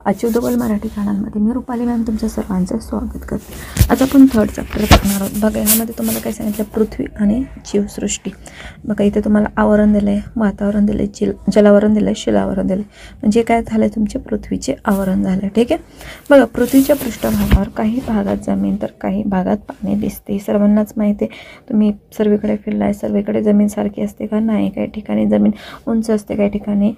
आजच्या डबल मराठी चॅनलमध्ये मी रुपाली मॅम तुमच्या सर्वांचं स्वागत करते। आज आपण थर्ड चॅप्टर बघणार आहोत। बघा यामध्ये तुम्हाला काय सांगितलं, पृथ्वी आणि जीवसृष्टी। बघा इथे तुम्हाला आवरण दिले, वातावरण दिले, जलावरण दिले, शिलावरण दिले, म्हणजे काय झाले तुमचे पृथ्वीचे आवरण झाले। ठीक आहे, बघा पृथ्वीच्या पृष्ठभागावर काही भागात जमीन तर काही भागात पाणी दिसते। सर्वांनाच माहिती आहे, तुम्ही सर्वीकडे फिरलाय, सर्वीकडे जमीन सारखी असते का? नाही, काही ठिकाणी जमीन उंच असते, काही ठिकाणी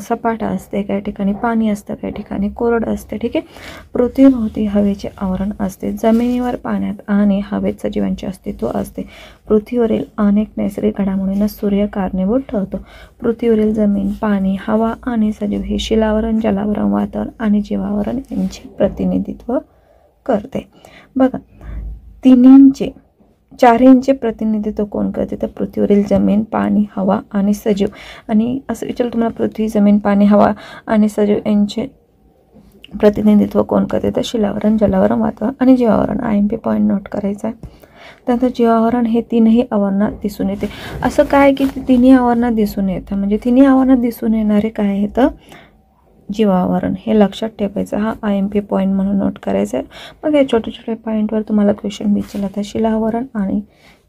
सपाट असते, काही ठिकाणी पाणी असतं, काही ठिकाणी कोरड असते। ठीक आहे, पृथ्वीभोवती हवेचे आवरण असते। जमिनीवर पाण्यात आणि हवेत सजीवांचे अस्तित्व असते। पृथ्वीवरील अनेक नैसर्गिक घडामोडींना सूर्य कारणीभूत ठरतो। पृथ्वीवरील जमीन, पाणी, हवा आणि सजीव हे शिलावरण, जलावरण, वातावरण आणि जीवावरण यांचे प्रतिनिधित्व करते। बघा तिन्हींचे चारहींचे प्रतिनिधित्व कोण करते? तर पृथ्वीवरील जमीन, पाणी, हवा आणि सजीव। आणि असं विचारलं तुम्हाला, पृथ्वी, जमीन, पाणी, हवा आणि सजीव यांचे प्रतिनिधित्व कोण करते? तर शिलावरण, जलावरण, वातावरण आणि जीवावरण। IMP पॉईंट नोट करायचा आहे। त्यानंतर जीवावरण हे तीनही आवरणात दिसून येते। असं काय की तिन्ही आवरणात दिसून येतं, म्हणजे तिन्ही आवरणात दिसून येणारे काय आहे तर जीवावरण, हे लक्षात ठेवायचं। हा IMP पॉईंट म्हणून नोट करायचा आहे। मग या छोटे छोटे पॉईंटवर तुम्हाला क्वेश्चन विचारला तर शिलावरण आणि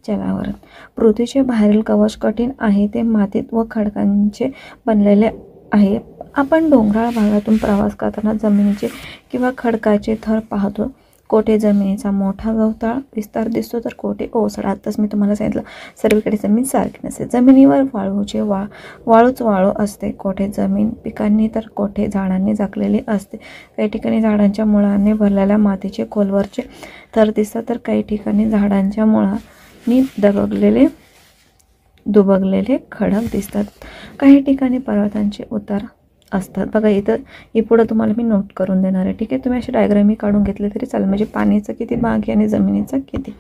जलावरण। पृथ्वीचे बाहेरील कवच कठीण आहे, ते मातीत व खडकांचे बनलेले आहे। आपण डोंगराळ भागातून प्रवास करताना जमिनीचे किंवा खडकाचे थर पाहतो। कोठे जमिनीचा मोठा गवताळ विस्तार दिसतो तर कोठे ओसड। आताच मी तुम्हाला सांगितलं, सर्वीकडे जमीन सारखी नसते। जमिनीवर वाळूच वाळू असते। कोठे जमीन पिकांनी तर कोठे झाडांनी झाकलेली असते। काही ठिकाणी झाडांच्या मुळांनी भरलेल्या मातीचे खोलवरचे थर दिसतात तर काही ठिकाणी झाडांच्या मुळांनी दुबगलेले खडक दिसतात। काही ठिकाणी पर्वतांचे उतार असतात। बघा इथं पुढे तुम्हाला मी नोट करून देणार आहे। ठीक आहे, तुम्ही अशी डायग्राम काढून घेतले तरी चालेल, म्हणजे पाण्याचा किती भाग आहे आणि जमिनीचा किती।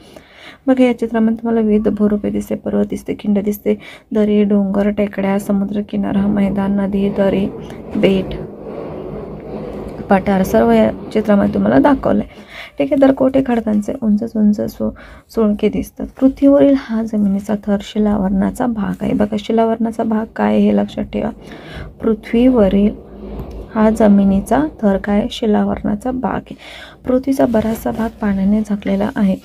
बघा या चित्रामध्ये तुम्हाला विविध भूरूपे दिसते, पर्वत दिसते, खिंड दिसते, दरी, डोंगर, टेकड्या, समुद्र किनारा, मैदान, नदी, दरी, बेट, पठार सर्व या चित्रामध्ये तुम्हाला दाखवलं आहे। ठीक आहे, तर कोठे खडकांचे उंच सोळके दिसतात। पृथ्वीवरील हा जमिनीचा थर शिलावरणाचा भाग आहे। बघा शिलावरणाचा भाग काय हे लक्षात ठेवा। पृथ्वीवरील हा जमिनीचा थर काय? शिलावरणाचा भाग आहे। पृथ्वीचा बराचसा भाग पाण्याने झाकलेला आहे।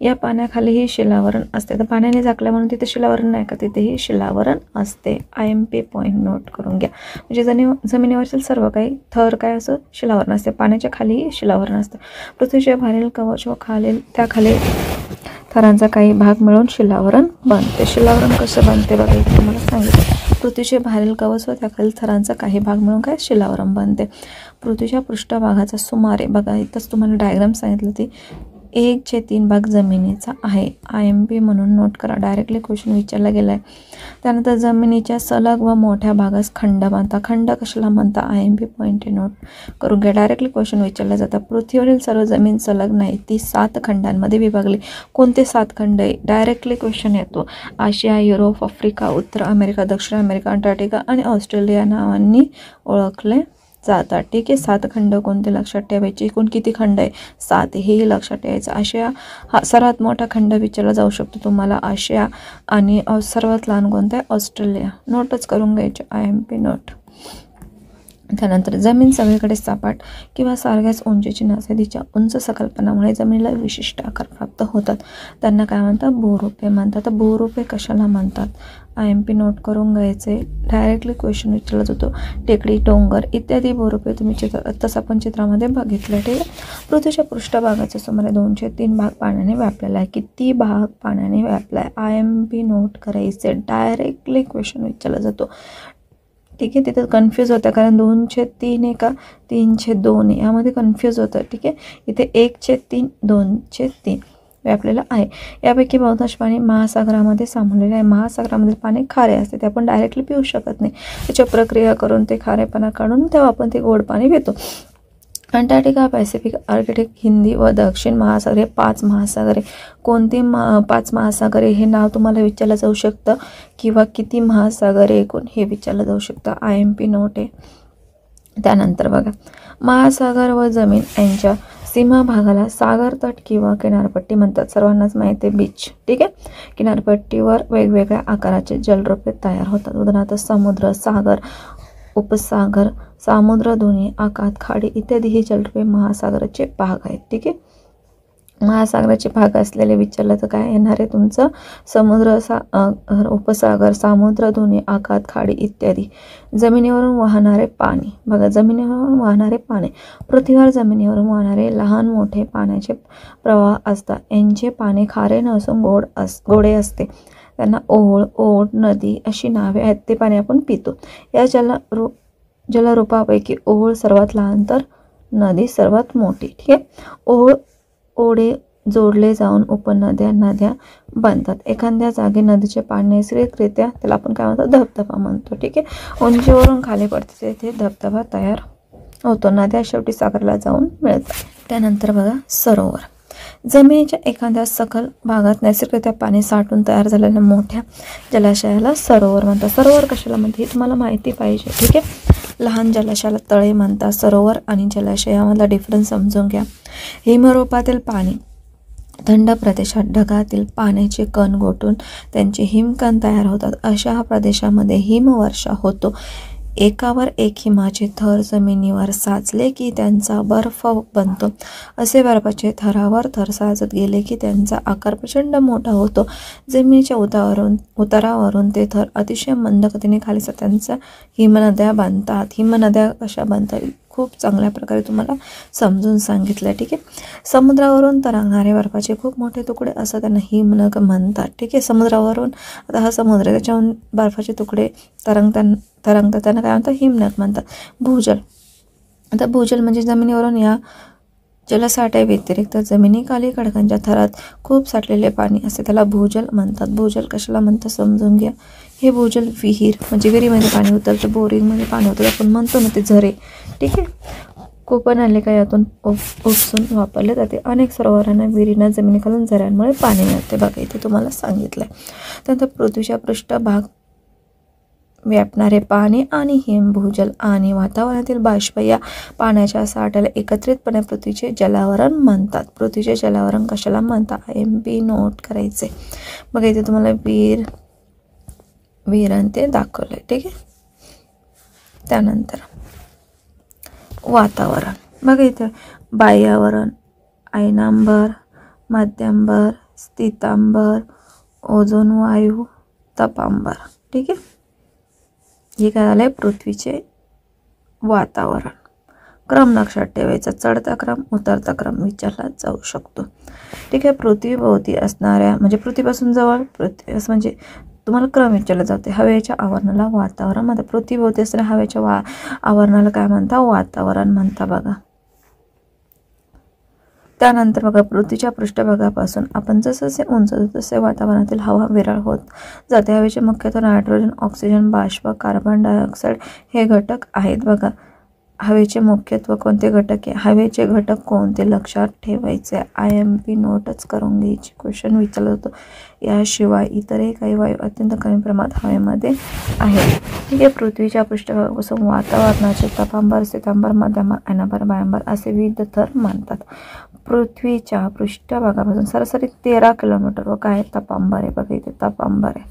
या पाण्याखालीही शिलावरण असते। तर पाण्याने झाकल्या म्हणून तिथे शिलावरण नाही का? तिथेही शिलावरण असते। IMP पॉईंट नोट करून घ्या, म्हणजे जमिनीवरील सर्व काही थर काय असं शिलावरण असते, पाण्याच्या खालीही शिलावरण असतं। पृथ्वीच्या बाहेरील कवच व त्याखाली थरांचा काही भाग मिळून शिलावरण बनते। शिलावरण कसं बनते बघा इथे तुम्हाला सांगितलं। पृथ्वीचे बाहेरील कवच व त्याखालील थरांचा काही भाग मिळून काय? शिलावरण बनते। पृथ्वीच्या पृष्ठभागाचा सुमारे, बघा इथंच तुम्हाला डायग्राम सांगितलं, ती 1/3 भाग जमिनीचा आहे। IMP म्हणून नोट करा, डायरेक्टली क्वेश्चन विचारला गेला आहे। त्यानंतर जमिनीच्या सलग व मोठ्या भागास खंड म्हणतात। खंड कशाला म्हणता? IMP पॉईंट नोट करून घ्या, डायरेक्टली क्वेश्चन विचारला जातं। पृथ्वीवरील सर्व जमीन सलग नाही, ती 7 खंडांमध्ये विभागली। कोणते 7 खंड आहे? डायरेक्टली क्वेश्चन येतो। आशिया, युरोप, आफ्रिका, उत्तर अमेरिका, दक्षिण अमेरिका, अंटार्क्टिका आणि ऑस्ट्रेलिया नावांनी ओळखले जातात। ठीक आहे, 7 खंड कोणते लक्षात ठेवायचे? एकूण किती खंड आहे? 7, हेही लक्षात ठेवायचं। आशिया हा सर्वात मोठा खंड विचारला जाऊ शकतो तुम्हाला, आशिया, आणि सर्वात लहान कोणता आहे? ऑस्ट्रेलिया। नोटच करून घ्यायचे, IMP नोट। त्यानंतर जमीन सगळीकडे सपाट किंवा सारख्याच उंचीची नसते। तिच्या उंच सकलपणामुळे जमिनीला विशिष्ट आकार प्राप्त होतात, त्यांना काय म्हणतात? भूरूपे म्हणतात। तर भूरूपे कशाला म्हणतात? IMP नोट करून घ्यायचे, डायरेक्टली क्वेश्चन विचारला जातो। टेकडी, डोंगर इत्यादी भूरूपे तुम्ही तसं आपण चित्रामध्ये बघितलं। ठीक आहे, पृथ्वीच्या पृष्ठभागाचा सुमारे 2/3 भाग पाण्याने व्यापलेला आहे। किती भाग पाण्याने व्यापला आहे? IMP नोट करायचे, डायरेक्टली क्वेश्चन विचारला जातो। ठीक आहे, तिथं कन्फ्यूज होतं, कारण 2/3 आहे का 3/2 आहे, यामध्ये कन्फ्यूज होतं। ठीक आहे, इथे 1/3, 2/3 व्यापलेलं आहे। यापैकी बहुतांश पाणी महासागरामध्ये सामावलेलं आहे। महासागरामधील पाणी खारे असते, ते आपण डायरेक्टली पिऊ शकत नाही, त्याच्या प्रक्रिया करून ते खारेपणा काढून तेव्हा आपण ते गोड पाणी पितो। अंटार्क्टिका, पॅसिफिक, आर्क्टिक, हिंदी व दक्षिण महासागर हे 5 महासागरे। कोणते 5 महासागरे हे नाव तुम्हाला विचारलं जाऊ शकतं, किंवा किती महासागरे एकूण हे विचारलं जाऊ शकतं। IMP नोट आहे। त्यानंतर बघा महासागर व जमीन यांच्या सीमा भागाला सागर तट किंवा किनारपट्टी म्हणतात। सर्वांनाच माहिती आहे बीच। ठीक आहे, किनारपट्टीवर वेगवेगळ्या आकाराचे जलरोपे तयार होतात, उदाहरणार्थ समुद्र, सागर, उपसागर, सामुद्र, दोन्ही आखात, खाडी इत्यादी ही जलरूपे महासागराचे भाग आहेत. ठीक आहे. महासागराचे भाग असलेले विचारलं तर काय येणार आहे तुमचं? समुद्र, उपसागर, सामुद्र, दोन्ही आखात, खाडी इत्यादी. जमिनीवरून वाहणारे पाणी. बघा, जमिनीवरून वाहणारे पाणी. पृथ्वीवर जमिनीवरून वाहणारे लहान मोठे पाण्याचे प्रवाह असतात. यांचे पाणी खारे नसून गोडे असते. त्यांना ओढ, नदी अशी नावे आहेत. ते पाणी आपण पितो. या जलरूपापैकी ओढ सर्वात लहान तर नदी सर्वात मोठी. ठीक आहे. ओढे जोडले जाऊन नद्या बनतात. एखाद्या जागी नदीचे पाणी नैसर्गिकरित्या, त्याला आपण काय म्हणतो? धबधबा म्हणतो. ठीक आहे. उंचीवरून खाली पडते तेथे धबधबा तयार होतो. नद्या शेवटी सागराला जाऊन मिळतात. त्यानंतर बघा, सरोवर. जमिनीच्या एखाद्या सखल भागात नैसर्गिकरित्या पाणी साठून तयार झालेल्या मोठ्या जलाशयाला सरोवर म्हणतात. सरोवर कशाला म्हणते हे तुम्हाला माहिती पाहिजे. ठीक आहे. लहान जलाशयाला तळे म्हणतात. सरोवर आणि जलाशयामधला डिफरन्स समजून घ्या. हिमरूपातील पाणी थंड प्रदेशात ढगातील पाण्याचे कण गोठून त्यांचे हिमकण तयार होतात. अशा प्रदेशामध्ये हिमवर्षा होतो. एकावर एक हिमाचे थर जमिनीवर साचले की त्यांचा बर्फ बनतो. असे बर्फाचे थरावर थर साचत गेले की त्यांचा आकार प्रचंड मोठा होतो. जमिनीच्या उतारावरून ते थर अतिशय मंद गतीने खाली त्यांच्या हिमनद्या बांधतात. हिमनद्या कशा बांधतात खूप चांगल्या प्रकारे तुम्हाला समजून सांगितलं. ठीक आहे. समुद्रावरून तरंगणारे बर्फाचे खूप मोठे तुकडे असं त्यांना हिमनग म्हणतात. ठीक आहे. समुद्रावरून, आता हा समुद्र आहे, त्याच्यावरून बर्फाचे तुकडे तरंगतात त्यांना काय म्हणतात? हिमनग म्हणतात. भूजल. आता भूजल म्हणजे जमिनीवरून या जलसाठ्या व्यतिरिक्त जमिनीखाली खडकांच्या थरात खूप साठलेले पाणी असे त्याला भूजल म्हणतात. भूजल कशाला म्हणतात समजून घ्या. हे भूजल विहीर म्हणजे विहिरीमध्ये पाणी उतरतं, बोरिंगमध्ये पाणी उतरतं, आपण म्हणतो ना ते झरे. ठीक आहे. कोकण नलिका यातून उपसून वापरले जाते. अनेक सरोवरांना, विहिरींना जमिनीखालून झऱ्यांमुळे पाणी मिळते. बघा, इथे तुम्हाला सांगितलं आहे. त्यानंतर पृथ्वीच्या पृष्ठभाग व्यापणारे पाणी आणि हिम, भूजल आणि वातावरणातील बाष्प या पाण्याच्या साठ्याला एकत्रितपणे पृथ्वीचे जलावरण म्हणतात. पृथ्वीचे जलावरण कशाला म्हणतात? IMP नोट करायचे. बघा, इथे तुम्हाला विहीर ते दाखवलंय. ठीक आहे. त्यानंतर वातावरण. बघा, इथे बाह्यावरण, आयनांबर, मध्यांबर, स्थितांबर, ओझोन वायू, तपांबर. ठीक आहे. हे काय झालंय? पृथ्वीचे वातावरण. क्रम लक्षात ठेवायचा. चढता क्रम, उतरता क्रम विचारला जाऊ शकतो. ठीक आहे. पृथ्वीभोवती असणाऱ्या म्हणजे पृथ्वीपासून जवळ असं म्हणजे तुम्हाला क्रम विचारला जाते. हवेच्या आवरणाला वातावरण म्हणतात. पृथ्वीभोवती असणाऱ्या हवेच्या आवरणाला काय म्हणतात? वातावरण म्हणतात. बघा, त्यानंतर बघा, पृथ्वीच्या पृष्ठभागापासून आपण जसे उंच तसे वातावरणातील हवा विरळ होत जाते. हवेचे मुख्यतः नायट्रोजन, ऑक्सिजन, बाष्प, कार्बन डायऑक्साईड हे घटक आहेत. बघा, हवेचे मुख्यत्व कोणते घटक आहे? हवेचे घटक कोणते लक्षात ठेवायचे? IMP नोटच करून घ्यायची. क्वेश्चन विचारला जातो. याशिवाय इतरही काही वायू अत्यंत कमी प्रमाणात हवेमध्ये आहेत. ठीक आहे. पृथ्वीच्या पृष्ठभागापासून वातावरणाचे तपांबर, स्थितांबर, मध्यांबर, आयनांबर, बाह्यांबर असे विविध थर मानतात. पृथ्वीच्या पृष्ठभागापासून सरासरी 13 किलोमीटर व काय तपांबर आहे. बघा, इथे तपांबर आहे.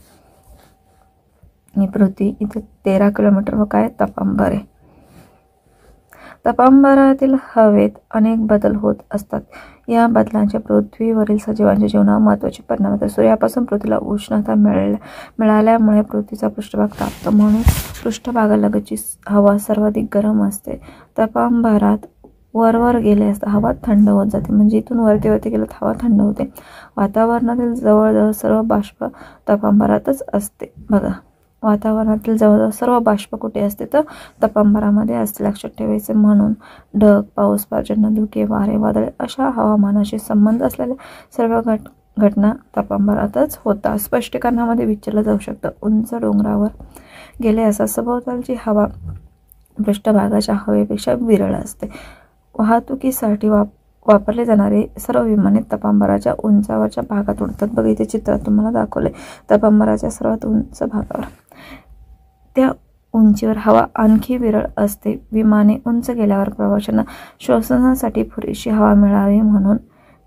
ही पृथ्वी इथे 13 किलोमीटर व काय तपांबर आहे. तपांबरातील हवेत अनेक बदल होत असतात. या बदलांचे पृथ्वीवरील सजीवांच्या जीवनावर महत्त्वाचे परिणाम होतात. सूर्यापासून पृथ्वीला उष्णता मिळाल्यामुळे पृथ्वीचा पृष्ठभाग तापतो, म्हणून पृष्ठभागालगतची हवा सर्वाधिक गरम असते. तपांबरात वर गेले असता हवा थंड होत जाते, म्हणजे इथून वरती गेलं तर हवा थंड होते. वातावरणातील जवळजवळ सर्व बाष्प तपांबरातच असते. बघा, वातावरणातील जवळजवळ सर्व बाष्प कुठे असते? तर तपांबरामध्ये असते. लक्षात ठेवायचे. म्हणून ढग, पाऊस, पर्जन्य, धुके, वारे, वादळे अशा हवामानाशी संबंध असलेल्या सर्व घटना तपांबरातच होतात. स्पष्टीकरणामध्ये विचारलं जाऊ शकतं. उंच डोंगरावर गेले असता सभोवतालची हवा पृष्ठभागाच्या हवेपेक्षा विरळ असते. वाहतुकीसाठी वापरले जाणारे सर्व विमाने तपांबराच्या उंचावरच्या भागात उडतात. बघा, इथे चित्रात तुम्हाला दाखवले. तपांबराच्या सर्वात उंच भागावर त्या उंचीवर हवा आणखी विरळ असते. विमाने उंच गेल्यावर प्रवाशांना श्वसनासाठी पुरेशी हवा मिळावी म्हणून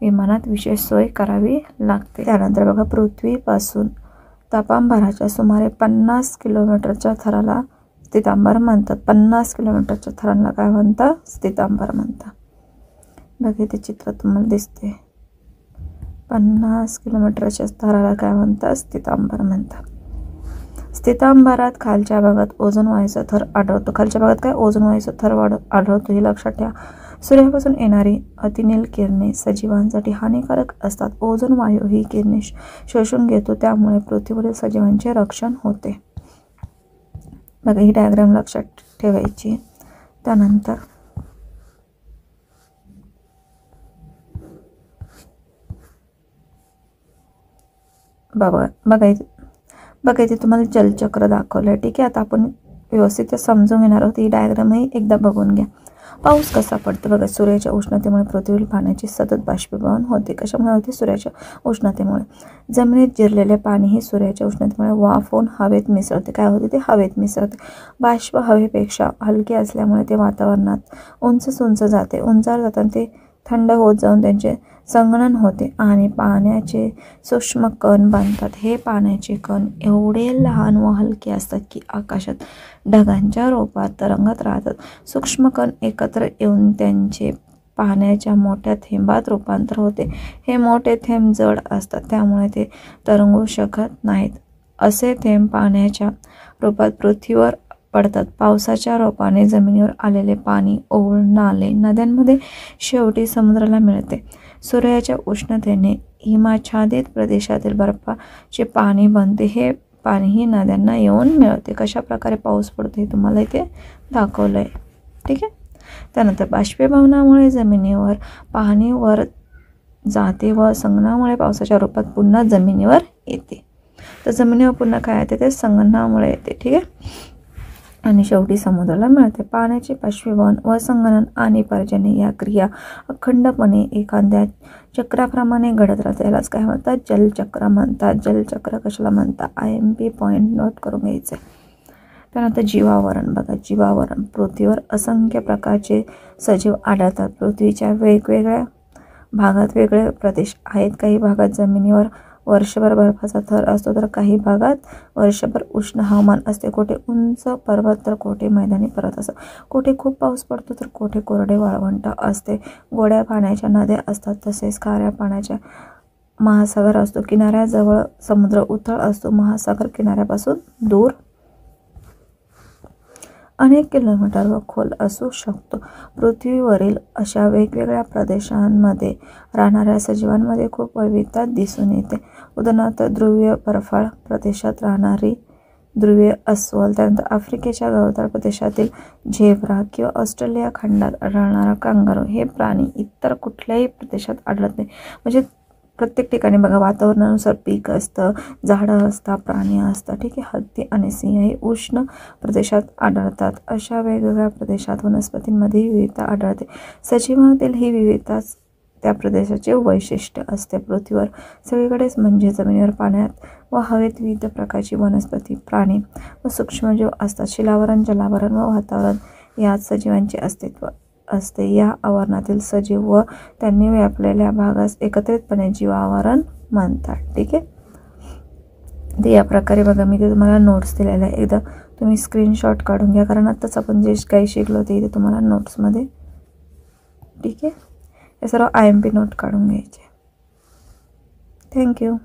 विमानात विशेष सोय करावी लागते. त्यानंतर बघा, पृथ्वीपासून तपांबराच्या सुमारे 50 किलोमीटरच्या थराला स्थितांबर म्हणतात. 50 किलोमीटरच्या थरांना काय म्हणतात? स्थितांबर म्हणतात. बघा इथे चित्र तुम्हाला दिसते. 50 किलोमीटरच्या थराला काय म्हणतात? स्थितांबर म्हणतात. स्थितांबरात खालच्या भागात ओझोन वायूचा थर आढळतो. खालच्या भागात काय? ओझोन वायूचा थर आढळतो, हे लक्षात ठेवा. सूर्यापासून येणारी अतिनील किरणे सजीवांसाठी हानिकारक असतात. ओझोन वायू ही किरणे शोषून घेतो, त्यामुळे पृथ्वीवरील सजीवांचे रक्षण होते. बघा ही डायग्राम लक्षात ठेवायची. त्यानंतर बघा इथे तुम्हाला जलचक्र दाखवलं. ठीक आहे, आता आपण व्यवस्थित समजून घेणार आहोत. ही डायग्रामही एकदा बघून घ्या. पाऊस कसा पडतो? बघा, सूर्याच्या उष्णतेमुळे पृथ्वीवरील पाण्याची सतत बाष्पीभवन होते. कशामुळे होते? सूर्याच्या उष्णतेमुळे. जमिनीत जिरलेले पाणी हे सूर्याच्या उष्णतेमुळे वाफ होऊन हवेत मिसळते. काय होते? ते हवेत मिसळते. बाष्प हवेपेक्षा हलके असल्यामुळे ते वातावरणात उंच जाते. उंचावर जाताना ते थंड होत जाऊन त्यांचे संगणन होते आणि पाण्याचे सूक्ष्म कण बनतात. हे पाण्याचे कण एवढे लहान व हलके असतात की आकाशात ढगांच्या रूपात तरंगत राहतात. सूक्ष्म कण एकत्र येऊन त्यांचे पाण्याच्या मोठ्या थेंबात रूपांतर होते. हे मोठे थेंब जड असतात, त्यामुळे ते तरंगू शकत नाहीत. असे थेंब पाण्याच्या रूपात पृथ्वीवर पडतात. पावसाच्या रूपाने जमिनीवर आलेले पाणी ओढ, नाले, नद्यांमध्ये शेवटी समुद्राला मिळते. सूर्याच्या उष्णतेने हिमाच्छादित प्रदेशातील बर्फाचे पाणी बनते. हे पाणीही नद्यांना येऊन मिळते. कशा प्रकारे पाऊस पडतो हे तुम्हाला इथे दाखवलं आहे. ठीक आहे. त्यानंतर बाष्पीभवनामुळे जमिनीवर पाणी वर जाते व संगणनामुळे पावसाच्या रूपात पुन्हा जमिनीवर येते. तर जमिनीवर पुन्हा काय येते? ते संगणनामुळे येते. ठीक आहे. आणि शेवटी समुद्राला मिळते. पाण्याचे बाष्पीभवन व संगणन आणि पर्जन्य या क्रिया अखंडपणे एखाद्या चक्राप्रमाणे घडत राहते. यालाच काय म्हणतात? जलचक्र म्हणतात. जलचक्र कशाला म्हणतात? IMP पॉईंट नोट करून घ्यायचे. त्यानंतर जीवावरण. बघा, जीवावरण. पृथ्वीवर असंख्य प्रकारचे सजीव आढळतात. पृथ्वीच्या वेगवेगळ्या भागात वेगळे प्रदेश आहेत. काही भागात जमिनीवर वर्षभर बर्फाचा थर असतो, तर काही भागात वर्षभर उष्ण हवामान असते. कुठे उंच पर्वत तर कुठे मैदानी पर्वत असतात. कुठे खूप पाऊस पडतो तर कुठे कोरडे वाळवंट असते. गोड्या पाण्याच्या नद्या असतात, तसेच खाऱ्या पाण्याच्या महासागर असतो. किनाऱ्याजवळ समुद्र उथळ असतो. महासागर किनाऱ्यापासून दूर अनेक किलोमीटर व खोल असू शकतो. पृथ्वीवरील अशा वेगवेगळ्या प्रदेशांमध्ये राहणाऱ्या सजीवांमध्ये खूप विविधता दिसून येते. उदाहरणार्थ, ध्रुवीय बर्फाळ प्रदेशात राहणारी ध्रुवीय अस्वल, त्यानंतर आफ्रिकेच्या गवताळ प्रदेशातील झेब्रा किंवा ऑस्ट्रेलिया खंडात आढळणारा कांगारू हे प्राणी इतर कुठल्याही प्रदेशात आढळत नाही. म्हणजे प्रत्येक ठिकाणी बघा, वातावरणानुसार पीक असतं, झाडं असतात, प्राणी असतात. ठीक आहे. हत्ती आणि सिंह हे उष्ण प्रदेशात आढळतात. अशा वेगवेगळ्या प्रदेशात वनस्पतींमध्ये विविधता आढळते. सजीवांतील ही विविधताच त्या प्रदेशाचे वैशिष्ट्य असते. पृथ्वीवर सगळीकडेच म्हणजे जमिनीवर, पाण्यात व हवेत विविध प्रकारची वनस्पती, प्राणी व सूक्ष्मजीव असतात. शिलावरण, जलावरण व वातावरण यात सजीवांचे अस्तित्व असते. या आवरणातील सजीव व त्यांनी व्यापलेल्या भागास एकत्रितपणे जीवावरण म्हणतात. ठीक आहे. तर या प्रकारे बघा, मी ते तुम्हाला नोट्स दिलेल्या आहे. एकदा तुम्ही स्क्रीनशॉट काढून घ्या, कारण आत्ताच आपण जे काही शिकलो ते इथे तुम्हाला नोट्समध्ये. ठीक आहे. हे सर्व IMP नोट काढून घ्यायचे. थँक्यू.